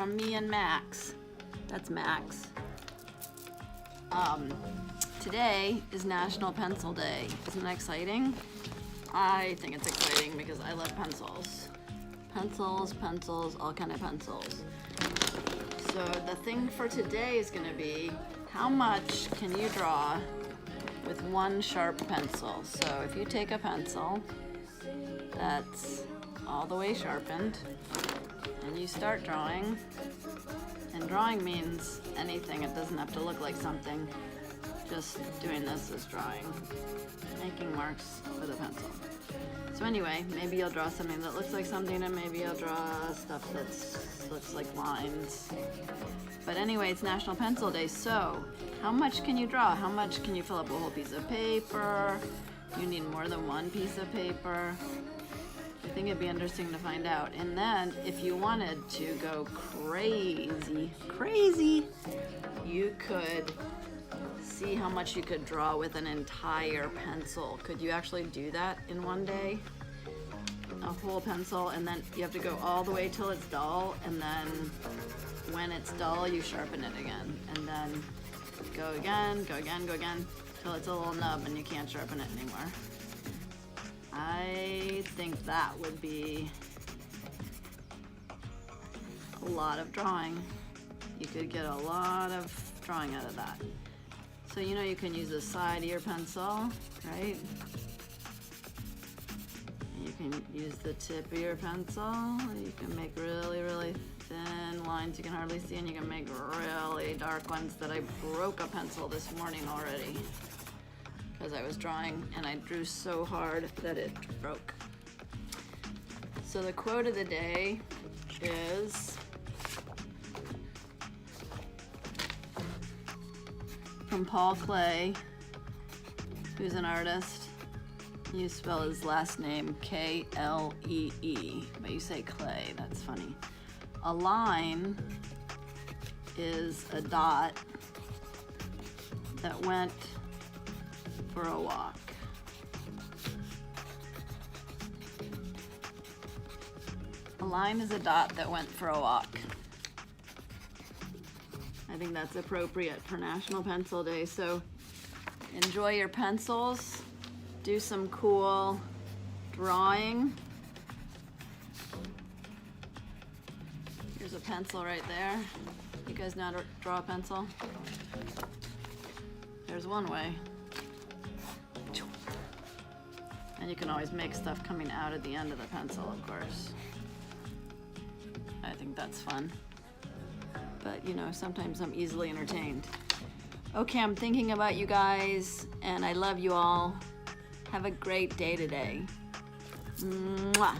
from me and Max. That's Max. Today is National Pencil Day. Isn't that exciting? I think it's exciting because I love pencils. Pencils, all kind of pencils. So the thing for today is gonna be, how much can you draw with one sharp pencil? So if you take a pencil that's all the way sharpened and you start drawing, and drawing means anything, it doesn't have to look like something. Just doing this is drawing, making marks with a pencil. So anyway, maybe you'll draw something that looks like something, and maybe you'll draw stuff that looks like lines. But anyway, it's National Pencil Day, so how much can you draw? How much can you fill up a whole piece of paper? You need more than one piece of paper. I think it'd be interesting to find out. And then if you wanted to go crazy, you could see how much you could draw with an entire pencil. Could you actually do that in one day? A whole pencil, and then you have to go all the way till it's dull, and then when it's dull, you sharpen it again. And then go again, till it's a little nub and you can't sharpen it anymore. I think that would be a lot of drawing. You could get a lot of drawing out of that. So you know you can use the side of your pencil, right? You can use the tip of your pencil. You can make really thin lines you can hardly see, and you can make really dark ones that I broke a pencil this morning already because I was drawing and I drew so hard that it broke. So the quote of the day is from Paul Klee, who's an artist. You spell his last name K-L-E-E, but you say Clay, that's funny. A line is a dot that went for a walk. A line is a dot that went for a walk. I think that's appropriate for National Pencil Day. So enjoy your pencils, do some cool drawing. Here's a pencil right there. You guys know how to draw a pencil? There's one way. And you can always make stuff coming out at the end of the pencil, of course. I think that's fun. But you know, sometimes I'm easily entertained. Okay, I'm thinking about you guys, and I love you all. Have a great day today. Mwah.